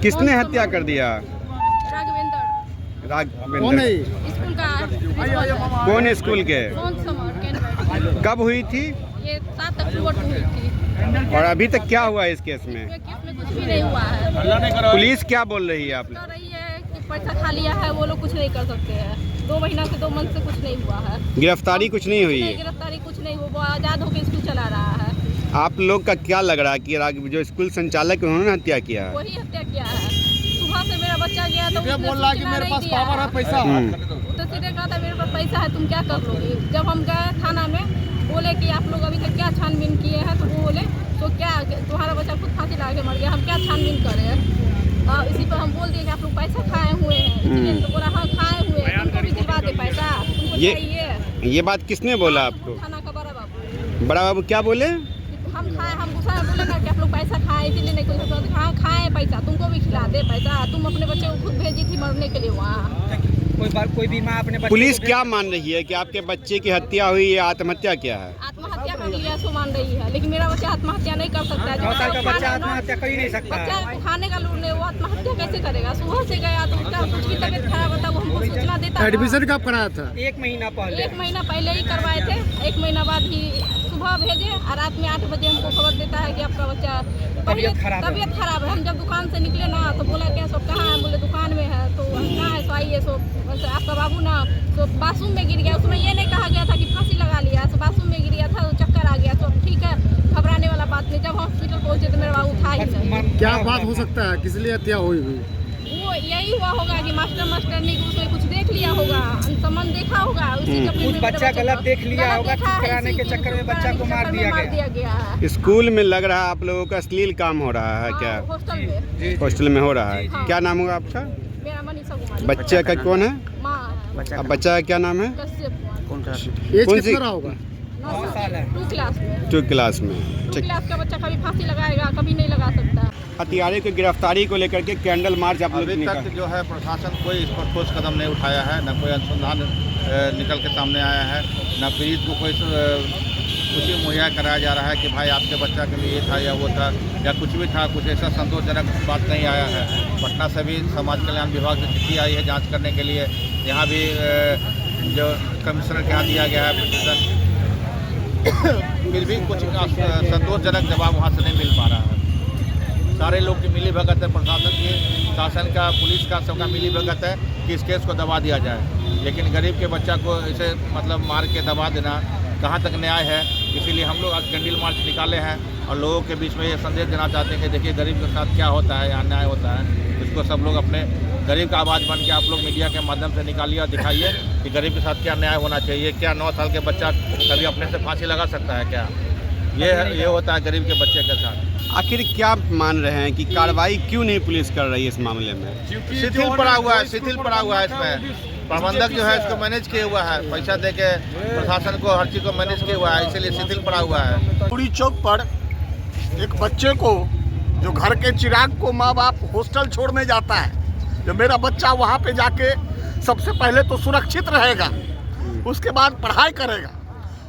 किसने हत्या कर दिया? राघवेंद्र। कौन है? स्कूल का कौन स्कूल के? कब हुई थी? ये 7 अक्टूबर को हुई थी। और अभी तक क्या हुआ है इस केस में? केस में कुछ भी नहीं हुआ है। पुलिस क्या बोल रही है आप लोग? कह रही है कि पैसा खा लिया है, वो लोग कुछ नहीं कर सकते हैं। 2 महीना से 2 मंथ से कुछ नहीं हुआ है। गिरफ्तारी कुछ नहीं हुई है? गिरफ्तारी कुछ नहीं हुआ, वो आज़ाद होकर स्कूल चला रहा है। आप लोग का क्या लग रहा है कि जो स्कूल संचालक है उन्होंने हत्या किया है? वही हत्या किया है। सुबह से मेरा बच्चा गया तो उसने बोल रहा है कि मेरे पास पावर है, पैसा है। तो सीधे कहा था मेरे पास पैसा है, तुम क्या कर लोगे। जब हम गए थाना में, बोले कि आप लोग अभी तक क्या छानबीन किए हैं, तो वो बोले तो क्या तुम्हारा बच्चा खुद फांसी लगा के मर गया, हम क्या छानबीन करें। और इसी पर हम बोल दिए कि आप लोग पैसा खाए हुए हैं, इसलिए तो बोला हाँ खाए हुए हैं, तुमको भी दिलवा दे पैसा, तुमको चाहिए। ये बात किसने बोला आपको? थाना का बड़ा बाबू। बड़ा बाबू क्या बोले? हम खाए, हम गुस्सा में बोले ना कि आप लोग पैसा खाए, इसीलिए नहीं कुछ। हाँ खाए पैसा, तुमको भी खिला दे पैसा, तुम अपने बच्चे को खुद भेजी थी मरने के लिए वहाँ। कोई भी माँ अपने पुलिस क्या मान रही है कि आपके बच्चे की हत्या हुई या आत्महत्या क्या है? आत्महत्या कर लिया सो मान रही है, लेकिन मेरा बच्चा आत्महत्या नहीं कर सकता है। 9 साल का बच्चा आत्महत्या कर ही नहीं सकता। बच्चा खाने का लूट नहीं, वो आत्महत्या कैसे करेगा? सुबह से गया तो उसका कुछ भी तबीयत खराब होता, वो हमको सूचना देता। एडमिशन कब कराया था? 1 महीना पहले। 1 महीना पहले ही करवाए थे। 1 महीना बाद ही सुबह भेजे और रात में 8 बजे हमको खबर देता है कि आपका बच्चा तबीयत खराब है। हम जब दुकान से निकले ना तो बोला क्या सब कहाँ है, बोले दुकान में है। तो कहाँ है, सो आइए। सो आपका बाबू ना तो बाथरूम में गिर गया। उसमें ये नहीं कहा गया था कि फांसी लगा लिया, तो बाथरूम में गिर गया था, तो चक्कर आ गया। तो ठीक है, घबराने वाला बात नहीं। जब हॉस्पिटल पहुंचे तो मेरा बाबू था ही नहीं। क्या बात हो सकता है, किस लिए हत्या हुई? वो यही हुआ होगा कि मास्टरनी को उसने कुछ देख लिया होगा, संबंध देखा होगा, उसी चक्कर में बच्चा गलत देख लिया होगा, कराने के चक्कर में बच्चा को मार दिया गया। स्कूल में लग रहा है आप लोगों का अश्लील काम हो रहा है क्या? हॉस्टल में हो रहा है। हाँ। क्या नाम होगा आपका? मेरा मनीषा कुमारी। बच्चे का कौन है? माँ। अब बच्चा का क्या नाम है? कौन सी होगा? 9 साल है। 2 क्लास में। 2 क्लास में। 2 क्लास का बच्चा कभी फांसी लगाएगा, कभी नहीं लगा सकता। हत्यारे की गिरफ्तारी को लेकर के कैंडल मार्च आप लोग अभी तक जो है प्रशासन कोई इस पर ठोस कदम नहीं उठाया है, न कोई अनुसंधान निकल के सामने आया है, न पीड़ित को कोई खुशी मुहैया कराया जा रहा है कि भाई आपके बच्चा के लिए ये था या वो था या कुछ भी था। कुछ ऐसा संतोषजनक बात नहीं आया है। पटना से भी समाज कल्याण विभाग से चिट्ठी आई है जाँच करने के लिए। यहाँ भी जो कमिश्नर के यहाँ दिया गया है पिटीशन, फिर भी कुछ संतोषजनक जवाब वहाँ से नहीं मिल पा रहा है। सारे लोग की मिली भगत है, प्रशासन की, शासन का, पुलिस का, सबका मिली भगत है कि इस केस को दबा दिया जाए। लेकिन गरीब के बच्चा को इसे मतलब मार के दबा देना कहाँ तक न्याय है। इसीलिए हम लोग आज कैंडल मार्च निकाले हैं और लोगों के बीच में ये संदेश देना चाहते हैं कि देखिए गरीब के साथ क्या होता है, अन्याय होता है। इसको सब लोग अपने गरीब का आवाज़ बन के आप लोग मीडिया के माध्यम से निकालिए और दिखाइए कि गरीब के साथ क्या न्याय होना चाहिए। क्या 9 साल के बच्चा कभी अपने से फांसी लगा सकता है क्या? ये होता है गरीब के बच्चे के साथ। आखिर क्या मान रहे हैं कि कार्रवाई क्यों नहीं पुलिस कर रही है इस मामले में? शिथिल पड़ा हुआ है, शिथिल पड़ा हुआ है। इसमें प्रबंधक जो है इसको मैनेज किए हुआ है, पैसा दे के प्रशासन को हर चीज़ को मैनेज किया हुआ है, इसीलिए शिथिल पड़ा हुआ है। पूरी चौक पर एक बच्चे को, जो घर के चिराग को माँ बाप हॉस्टल छोड़ने जाता है, जो मेरा बच्चा वहाँ पे जाके सबसे पहले तो सुरक्षित रहेगा, उसके बाद पढ़ाई करेगा,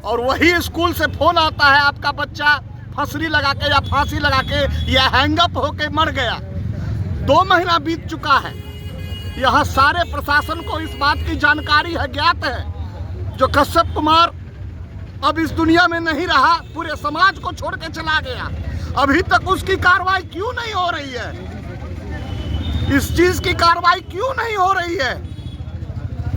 और वही स्कूल से फोन आता है आपका बच्चा फंसरी लगा के या फांसी लगा के या हैंगअप होके मर गया। 2 महीना बीत चुका है। यहाँ सारे प्रशासन को इस बात की जानकारी है, ज्ञात है। जो कश्यप कुमार अब इस दुनिया में नहीं रहा, पूरे समाज को छोड़ के चला गया। अभी तक उसकी कार्रवाई क्यों नहीं हो रही है? इस चीज की कार्रवाई क्यों नहीं हो रही है?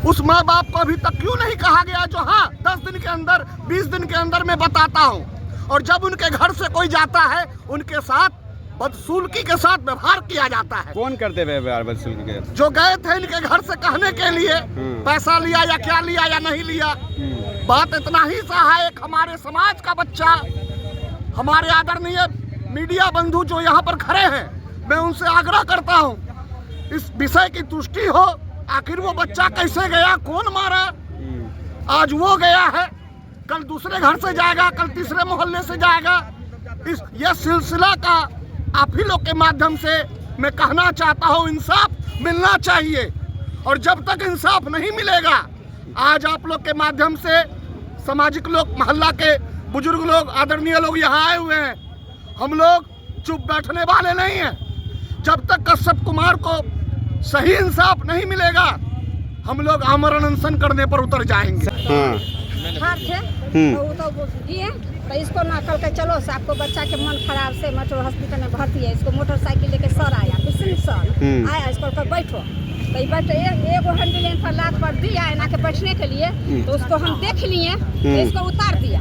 उस माँ बाप को अभी तक क्यों नहीं कहा गया जो हाँ 10 दिन के अंदर, 20 दिन के अंदर मैं बताता हूँ। और जब उनके घर से कोई जाता है, उनके साथ बदसुल्की के साथ व्यवहार किया जाता है। कौन करते हुए व्यवहार बदसुल्की के? जो गए थे इनके घर से कहने के लिए पैसा लिया या क्या लिया या नहीं लिया। बात इतना ही सा है, एक हमारे समाज का बच्चा, हमारे आदरणीय मीडिया बंधु जो यहाँ पर खड़े हैं, मैं उनसे आग्रह करता हूँ इस विषय की तुष्टि हो। आखिर वो बच्चा कैसे गया, कौन मारा? आज वो गया है, कल दूसरे घर से जाएगा, कल तीसरे मोहल्ले से जाएगा। यह सिलसिला का आप ही लोग के माध्यम से मैं कहना चाहता हूँ, इंसाफ मिलना चाहिए। और जब तक इंसाफ नहीं मिलेगा, आज आप लोग के माध्यम से सामाजिक लोग, मोहल्ला के बुजुर्ग लोग, आदरणीय लोग यहाँ आए हुए हैं, हम लोग चुप बैठने वाले नहीं हैं। जब तक कश्यप कुमार को सही इंसाफ नहीं मिलेगा हम लोग आमरण अनशन करने पर उतर जाएंगे। हाँ तो दिए तो इसको ना कल के चलो से आपको बच्चा के मन खराब से मेट्रो हॉस्पिटल में भर्ती है। इसको मोटरसाइकिल लेके सर आया, पिछले सर आया, इसको कल बैठो तो बैठे एगो एम्बुलेंस पर लात पर दिया है ना के बैठने के लिए, तो उसको हम देख लिए तो इसको उतार दिया।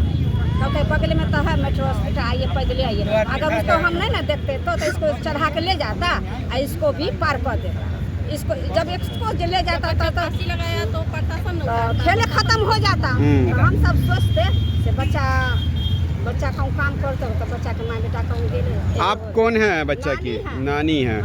तो बगल में तो है मेट्रो हॉस्पिटल, आइए पैदल आइए। अगर उसको हम नहीं ना देखते तो इसको चढ़ा के ले जाता और इसको भी पार कर देता। इसको जब इसको ले जाता था तो लगाया तो प्रशासन खेले खत्म हो जाता। तो हम सब सोचते से बच्चा का काम करते हो तो बच्चा के माँ बेटा का आप कौन है बच्चा की नानी है?